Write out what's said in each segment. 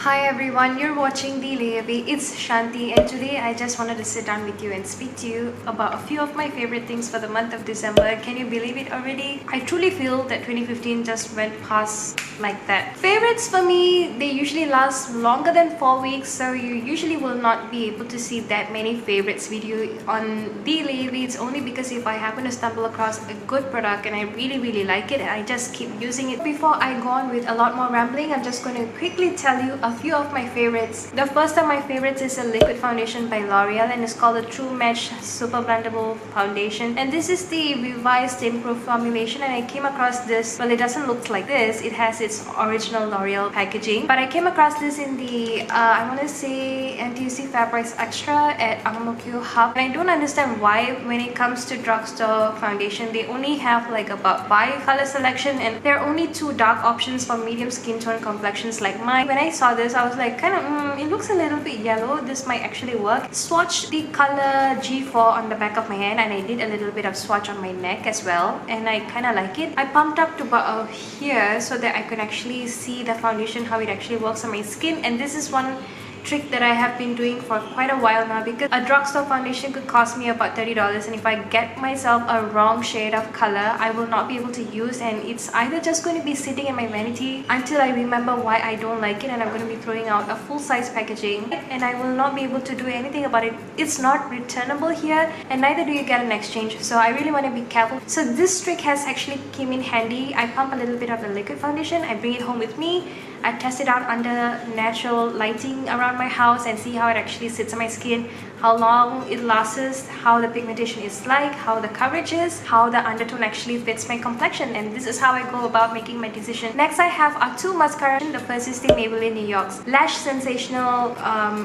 Hi everyone, you're watching TheLeiaV. It's Shanti and today I just wanted to sit down with you and speak to you about a few of my favorite things for the month of December. Can you believe it already? I truly feel that 2015 just went past like that. Favorites for me, they usually last longer than 4 weeks, so you usually will not be able to see that many favorites video on TheLeiaV. It's only because if I happen to stumble across a good product and I really like it and I just keep using it. Before I go on with a lot more rambling, I'm just going to quickly tell you a few of my favorites. The first of my favorites is a liquid foundation by Loreal and it's called the True Match Super-Blendable Foundation, and this is the revised improved formulation. And I came across this, well, it doesn't look like this, it has its original L'Oreal packaging, but I came across this in the I want to say NTUC Fabrics Extra at Ang-Mo-Kio Hub, and I don't understand why when it comes to drugstore foundation they only have like about 5 color selection and there are only 2 dark options for medium skin tone complexions like mine. When I saw this I was like it looks a little bit yellow, this might actually work. Swatched the color G4 on the back of my hand and I did a little bit of swatch on my neck as well, and I kind of like it. I pumped up to about here so that I could actually see the foundation, how it actually works on my skin. And this is one trick that I have been doing for quite a while now, because a drugstore foundation could cost me about $30, and if I get myself a wrong shade of color I will not be able to use, and it's either just going to be sitting in my vanity until I remember why I don't like it and I'm going to be throwing out a full-size packaging and I will not be able to do anything about it. It's not returnable here and neither do you get an exchange, so I really want to be careful. So this trick has actually came in handy. I pump a little bit of the liquid foundation, I bring it home with me, I test it out under natural lighting around my house and see how it actually sits on my skin, how long it lasts, how the pigmentation is like, how the coverage is, how the undertone actually fits my complexion, and this is how I go about making my decision. Next I have our 2 mascaras. The first is the Maybelline New York's Lash Sensational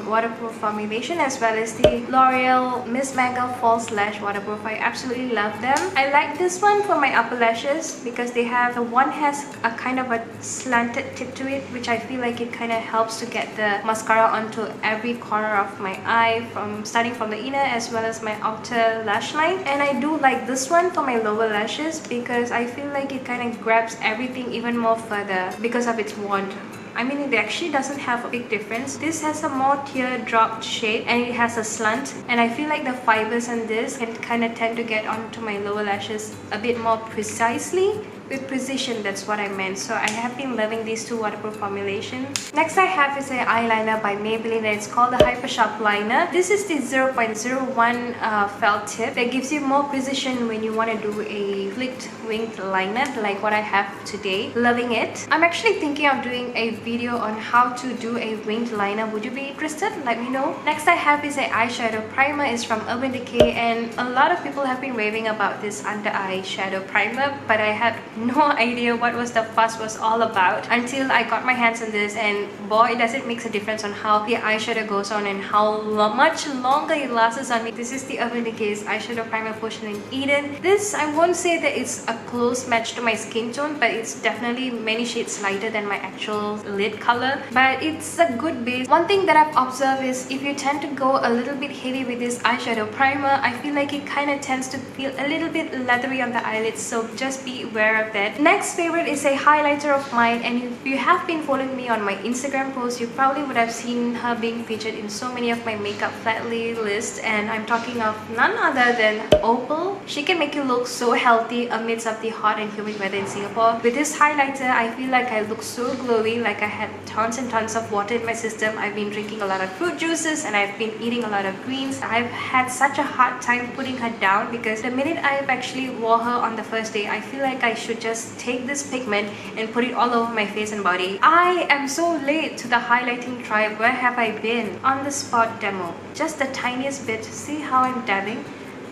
waterproof formulation, as well as the L'Oreal Miss Manga False Lash Waterproof. I absolutely love them. I like this one for my upper lashes because the one has a kind of a slanted tip to it, which I feel like it kind of helps to get the mascara onto every corner of my eye, starting from the inner as well as my outer lash line. And I do like this one for my lower lashes because I feel like it kind of grabs everything even more further because of its wand. I mean, it actually doesn't have a big difference. This has a more teardrop shape and it has a slant, and I feel like the fibers in this can kind of tend to get onto my lower lashes a bit more precisely. With precision, that's what I meant. So I have been loving these 2 waterproof formulations. Next I have is an eyeliner by Maybelline and it's called the Hypersharp liner. This is the 0.01 felt tip that gives you more precision when you want to do a flicked winged liner like what I have today. Loving it. I'm actually thinking of doing a video on how to do a winged liner. Would you be interested? Let me know. Next I have is an eyeshadow primer. It's from Urban Decay and a lot of people have been raving about this under eye shadow primer, but I had no idea what the fuss was all about until I got my hands on this, and boy does it makes a difference on how the eyeshadow goes on and how much longer it lasts on me. This is the Urban Decay's eyeshadow primer Porcelain Eden. This, I won't say that it's a close match to my skin tone, but it's definitely many shades lighter than my actual lid color, but it's a good base. One thing that I've observed is if you tend to go a little bit heavy with this eyeshadow primer, I feel like it kind of tends to feel a little bit leathery on the eyelids, so just be aware of that. Next favorite is a highlighter of mine, and if you have been following me on my Instagram posts, you probably would have seen her being featured in so many of my makeup flatly lists, and I'm talking of none other than Opal. She can make you look so healthy amidst of the hot and humid weather in Singapore. With this highlighter, I feel like I look so glowy, like I had tons and tons of water in my system. I've been drinking a lot of fruit juices and I've been eating a lot of greens. I've had such a hard time putting her down because the minute I've actually wore her on the first day, I feel like I should just take this pigment and put it all over my face and body. I am so late to the highlighting tribe. Where have I been? On the spot demo. Just the tiniest bit. See how I'm dabbing?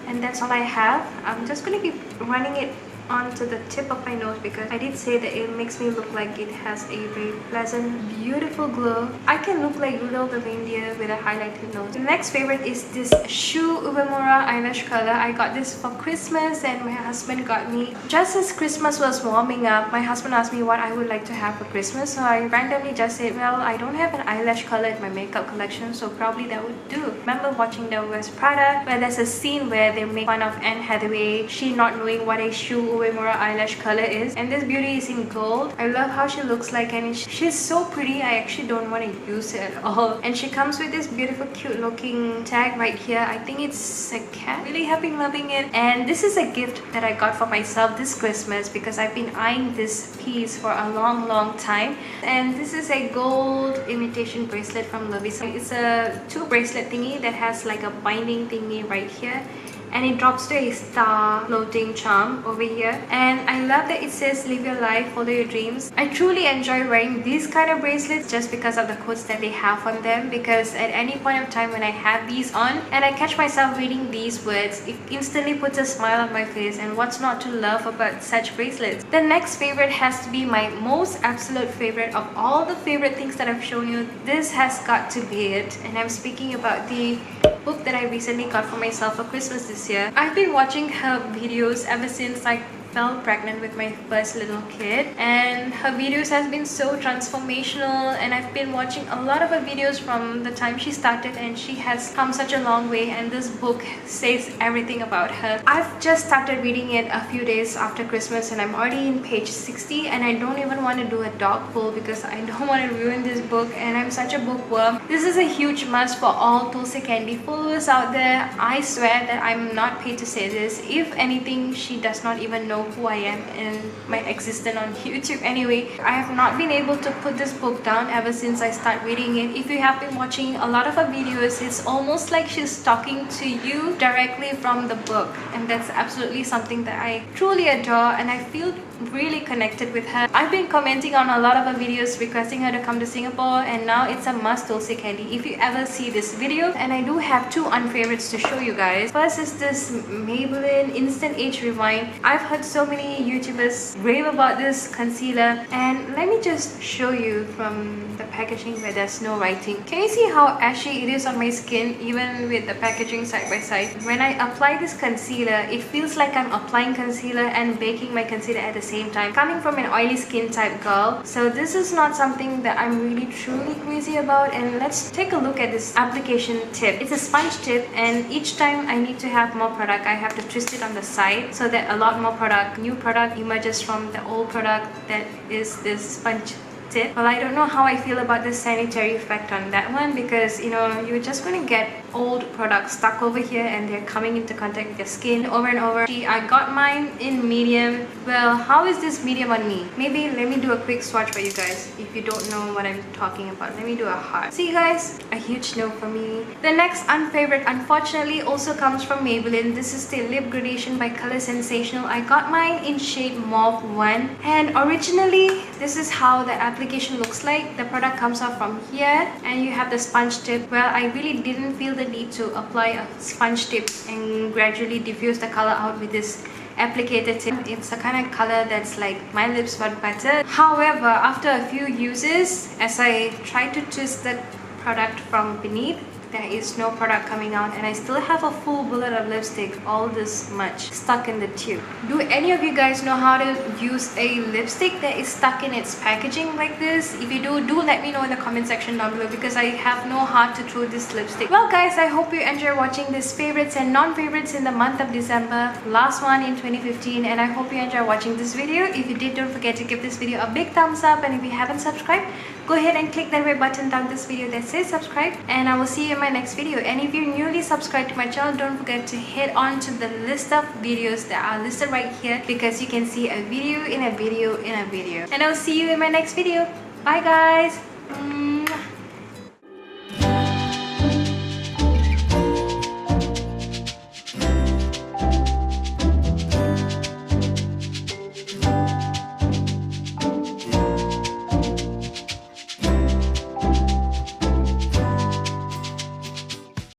And that's all I have. I'm just going to be running it onto the tip of my nose because I did say that it makes me look like it has a very pleasant, beautiful glow. I can look like Rudolph the reindeer with a highlighted nose. The next favorite is this Shu Uemura eyelash color. I got this for Christmas and my husband got me. Just as Christmas was warming up, my husband asked me what I would like to have for Christmas, so I randomly just said, well, I don't have an eyelash color in my makeup collection, so probably that would do. Remember watching the West Prada where there's a scene where they make fun of Anne Hathaway, she not knowing what a Shu Uemura eyelash color is, and this beauty is in gold. I love how she looks like, and she's so pretty. I actually don't want to use it at all. And she comes with this beautiful cute looking tag right here. I think it's a cat. Really have been loving it, and this is a gift that I got for myself this Christmas because I've been eyeing this piece for a long time. And this is a gold imitation bracelet from TheLeiaV. It's a 2 bracelet thingy that has like a binding thingy right here, and it drops to a star floating charm over here. And I love that it says live your life, follow your dreams. I truly enjoy wearing these kind of bracelets just because of the quotes that they have on them, because at any point of time when I have these on and I catch myself reading these words, it instantly puts a smile on my face. And what's not to love about such bracelets? The next favorite has to be my most absolute favorite of all the favorite things that I've shown you. This has got to be it, and I'm speaking about the book that I recently got for myself for Christmas this year. I've been watching her videos ever since I fell pregnant with my first little kid, and her videos has been so transformational, and I've been watching a lot of her videos from the time she started, and she has come such a long way, and this book says everything about her. I've just started reading it a few days after Christmas, and I'm already in page 60, and I don't even want to do a dog pull because I don't want to ruin this book, and I'm such a bookworm. This is a huge must for all Tulsi Candy followers out there. I swear that I'm not paid to say this. If anything, she does not even know who I am and my existence on YouTube. Anyway, I have not been able to put this book down ever since I start reading it. If you have been watching a lot of her videos, it's almost like she's talking to you directly from the book, and that's absolutely something that I truly adore, and I feel really connected with her. I've been commenting on a lot of her videos requesting her to come to Singapore, and now it's a must Tulsi Candy if you ever see this video. And I do have 2 unfavorites to show you guys. First is this Maybelline Instant Age Rewind. I've heard so many YouTubers rave about this concealer, and let me just show you from the packaging where there's no writing. Can you see how ashy it is on my skin even with the packaging side by side? When I apply this concealer, it feels like I'm applying concealer and baking my concealer at the same time, coming from an oily skin type girl. So this is not something that I'm really truly crazy about. And let's take a look at this application tip. It's a sponge tip, and each time I need to have more product, I have to twist it on the side so that a lot more product, new product emerges from the old product that is this sponge tip. Well, I don't know how I feel about the sanitary effect on that one, because you know, you're just going to get old products stuck over here and they're coming into contact with your skin over and over. I got mine in medium. Well, how is this medium on me? Maybe let me do a quick swatch for you guys if you don't know what I'm talking about. Let me do a heart. See guys, a huge no for me. The next unfavorite unfortunately also comes from Maybelline. This is the lip gradation by color Sensational. I got mine in shade Mauve 1, and originally this is how the application looks like. The product comes off from here and you have the sponge tip. Well, I really didn't feel the need to apply a sponge tip and gradually diffuse the color out with this applicator tip. It's a kind of color that's like my lips but better. However, after a few uses, as I try to twist the product from beneath, there is no product coming out, and I still have a full bullet of lipstick, all this much, stuck in the tube. Do any of you guys know how to use a lipstick that is stuck in its packaging like this? If you do let me know in the comment section down below, because I have no heart to throw this lipstick. Well guys, I hope you enjoy watching these favorites and non-favorites in the month of December, last one in 2015, and I hope you enjoy watching this video. If you did, don't forget to give this video a big thumbs up, and if you haven't subscribed, go ahead and click that red button down this video that says subscribe, and I will see you in my next video. And if you're newly subscribed to my channel, don't forget to head on to the list of videos that are listed right here, because you can see a video in a video in a video. And I'll see you in my next video. Bye guys.